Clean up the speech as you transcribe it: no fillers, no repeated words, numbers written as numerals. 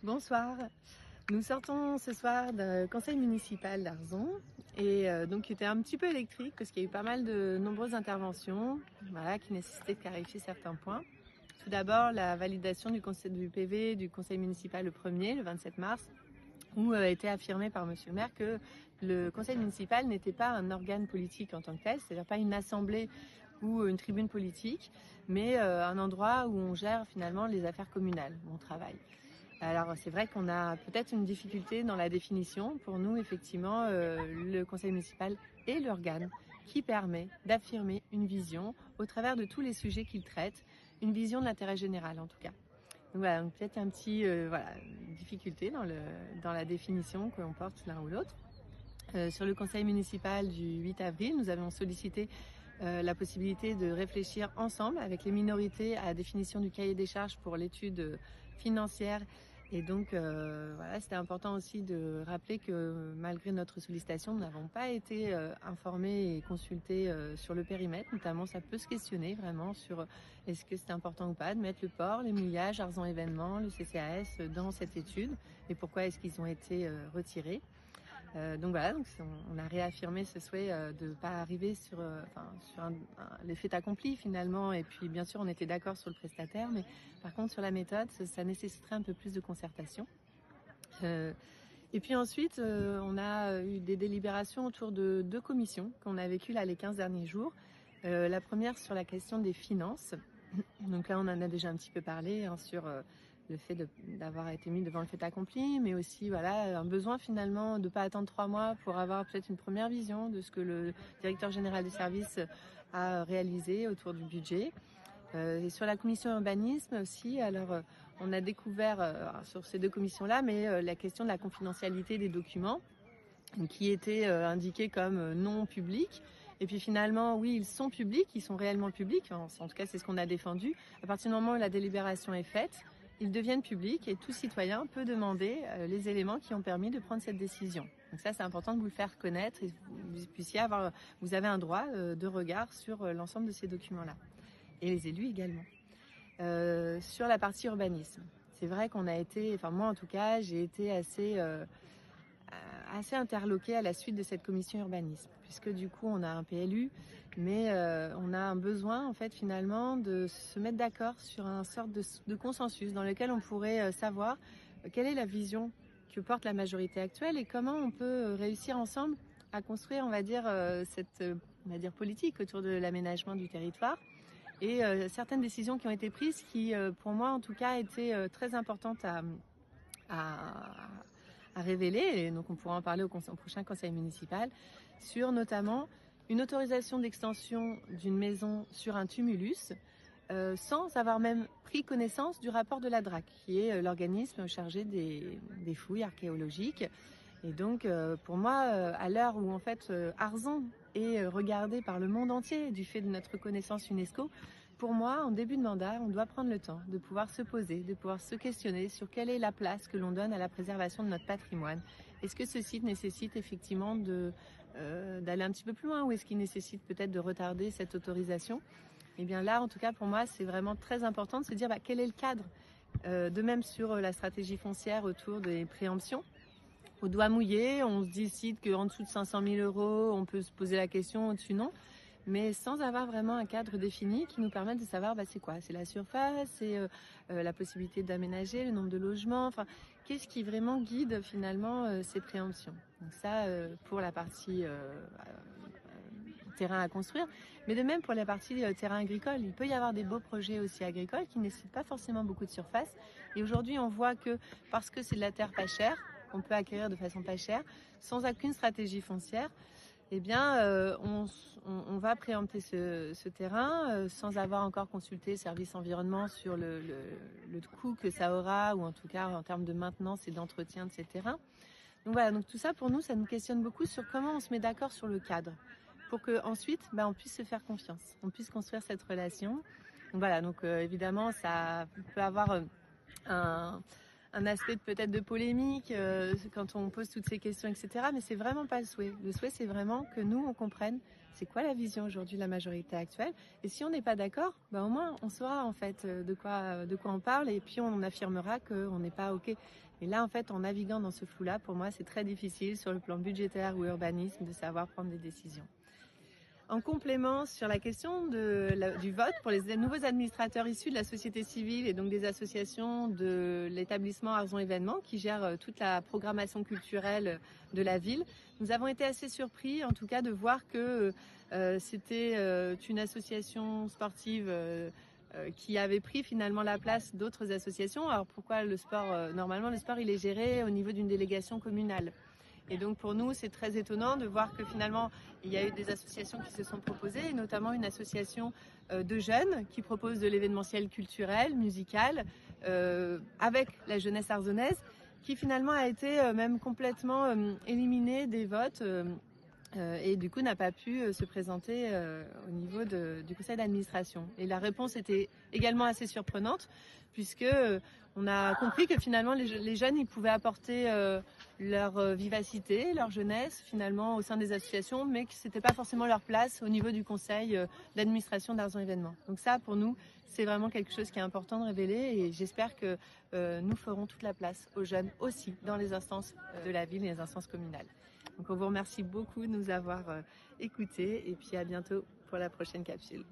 Bonsoir. Nous sortons ce soir du conseil municipal d'Arzon et donc qui était un petit peu électrique parce qu'il y a eu pas mal de nombreuses interventions, voilà, qui nécessitaient de clarifier certains points. Tout d'abord, la validation du PV du conseil municipal le 27 mars, où a été affirmé par Monsieur le maire que le conseil municipal n'était pas un organe politique en tant que tel, c'est-à-dire pas une assemblée ou une tribune politique, mais un endroit où on gère finalement les affaires communales, où on travaille. Alors c'est vrai qu'on a peut-être une difficulté dans la définition. Pour nous, effectivement, le conseil municipal est l'organe qui permet d'affirmer une vision au travers de tous les sujets qu'il traite, une vision de l'intérêt général en tout cas. Donc voilà, peut-être un petit difficulté dans la définition que l'on porte l'un ou l'autre. Sur le conseil municipal du 8 avril, nous avons sollicité la possibilité de réfléchir ensemble avec les minorités à la définition du cahier des charges pour l'étude financière. Et donc, voilà, c'était important aussi de rappeler que malgré notre sollicitation, nous n'avons pas été informés et consultés sur le périmètre. Notamment, ça peut se questionner vraiment sur est-ce que c'est important ou pas de mettre le port, les mouillages, Arzon Événements, le CCAS dans cette étude et pourquoi est-ce qu'ils ont été retirés. Donc voilà, donc on a réaffirmé ce souhait de ne pas arriver sur les faits accomplis finalement. Et puis bien sûr, on était d'accord sur le prestataire, mais par contre sur la méthode, ça nécessiterait un peu plus de concertation. Et puis ensuite, on a eu des délibérations autour de 2 commissions qu'on a vécues là les 15 derniers jours. La première sur la question des finances. Donc là, on en a déjà un petit peu parlé sur le fait d'avoir été mis devant le fait accompli, mais aussi voilà, un besoin finalement de ne pas attendre 3 mois pour avoir peut-être une première vision de ce que le directeur général des services a réalisé autour du budget. Et sur la commission urbanisme aussi, alors on a découvert sur ces 2 commissions-là, mais la question de la confidentialité des documents qui étaient indiqués comme non publics. Et puis finalement, oui, ils sont publics, ils sont réellement publics, en tout cas c'est ce qu'on a défendu. À partir du moment où la délibération est faite, ils deviennent publics et tout citoyen peut demander les éléments qui ont permis de prendre cette décision. Donc ça, c'est important de vous le faire connaître et que vous avez un droit de regard sur l'ensemble de ces documents-là. Et les élus également. Sur la partie urbanisme, c'est vrai qu'on a été, enfin moi en tout cas, j'ai été assez interloquée à la suite de cette commission urbanisme, puisque du coup on a un PLU, mais on a un besoin en fait finalement de se mettre d'accord sur un sorte de consensus dans lequel on pourrait savoir quelle est la vision que porte la majorité actuelle et comment on peut réussir ensemble à construire, on va dire, cette politique autour de l'aménagement du territoire. Et certaines décisions qui ont été prises qui, pour moi en tout cas, étaient très importantes à, à révéler, et donc on pourra en parler au prochain conseil municipal, sur notamment une autorisation d'extension d'une maison sur un tumulus, sans avoir même pris connaissance du rapport de la DRAC, qui est l'organisme chargé des fouilles archéologiques. Et donc, pour moi, à l'heure où en fait Arzon est regardé par le monde entier du fait de notre reconnaissance UNESCO, pour moi, en début de mandat, on doit prendre le temps de pouvoir se poser, de pouvoir se questionner sur quelle est la place que l'on donne à la préservation de notre patrimoine. Est-ce que ce site nécessite effectivement d'aller un petit peu plus loin, ou est-ce qu'il nécessite peut-être de retarder cette autorisation? Et bien là, en tout cas, pour moi, c'est vraiment très important de se dire quel est le cadre. De même sur la stratégie foncière autour des préemptions. Au doigt mouillé, on se décide qu'en dessous de 500 000 euros, on peut se poser la question, au-dessus non, mais sans avoir vraiment un cadre défini qui nous permette de savoir c'est quoi. C'est la surface, c'est la possibilité d'aménager, le nombre de logements, enfin, qu'est-ce qui vraiment guide finalement ces préemptions. Donc ça, pour la partie terrain à construire, mais de même pour la partie terrain agricole. Il peut y avoir des beaux projets aussi agricoles qui ne nécessitent pas forcément beaucoup de surface. Et aujourd'hui, on voit que parce que c'est de la terre pas chère, qu'on peut acquérir de façon pas chère, sans aucune stratégie foncière, eh bien, on va préempter ce terrain sans avoir encore consulté Service Environnement sur le coût que ça aura, ou en tout cas en termes de maintenance et d'entretien de ces terrains. Donc voilà, donc tout ça pour nous, ça nous questionne beaucoup sur comment on se met d'accord sur le cadre pour qu'ensuite on puisse se faire confiance, on puisse construire cette relation. Donc voilà, donc évidemment ça peut avoir un un aspect peut-être de polémique quand on pose toutes ces questions, etc. Mais c'est vraiment pas le souhait. Le souhait, c'est vraiment que nous, on comprenne c'est quoi la vision aujourd'hui de la majorité actuelle. Et si on n'est pas d'accord, au moins on saura en fait de quoi on parle et puis on affirmera qu'on n'est pas OK. Et là, en fait, en naviguant dans ce flou-là, pour moi, c'est très difficile sur le plan budgétaire ou urbanisme de savoir prendre des décisions. En complément sur la question du vote pour les nouveaux administrateurs issus de la société civile et donc des associations de l'établissement Arzon Événements qui gère toute la programmation culturelle de la ville, nous avons été assez surpris en tout cas de voir que c'était une association sportive qui avait pris finalement la place d'autres associations. Alors pourquoi le sport normalement le sport il est géré au niveau d'une délégation communale. Et donc pour nous, c'est très étonnant de voir que finalement, il y a eu des associations qui se sont proposées, et notamment une association de jeunes qui propose de l'événementiel culturel, musical, avec la jeunesse arzonaise, qui finalement a été même complètement éliminée des votes et du coup n'a pas pu se présenter au niveau du conseil d'administration. Et la réponse était également assez surprenante, puisque on a compris que finalement les jeunes ils pouvaient apporter leur vivacité, leur jeunesse finalement au sein des associations, mais que c'était pas forcément leur place au niveau du conseil d'administration d'Arzon Événements. Donc ça pour nous c'est vraiment quelque chose qui est important de révéler et j'espère que nous ferons toute la place aux jeunes aussi dans les instances de la ville et les instances communales. Donc on vous remercie beaucoup de nous avoir écoutés et puis à bientôt pour la prochaine capsule.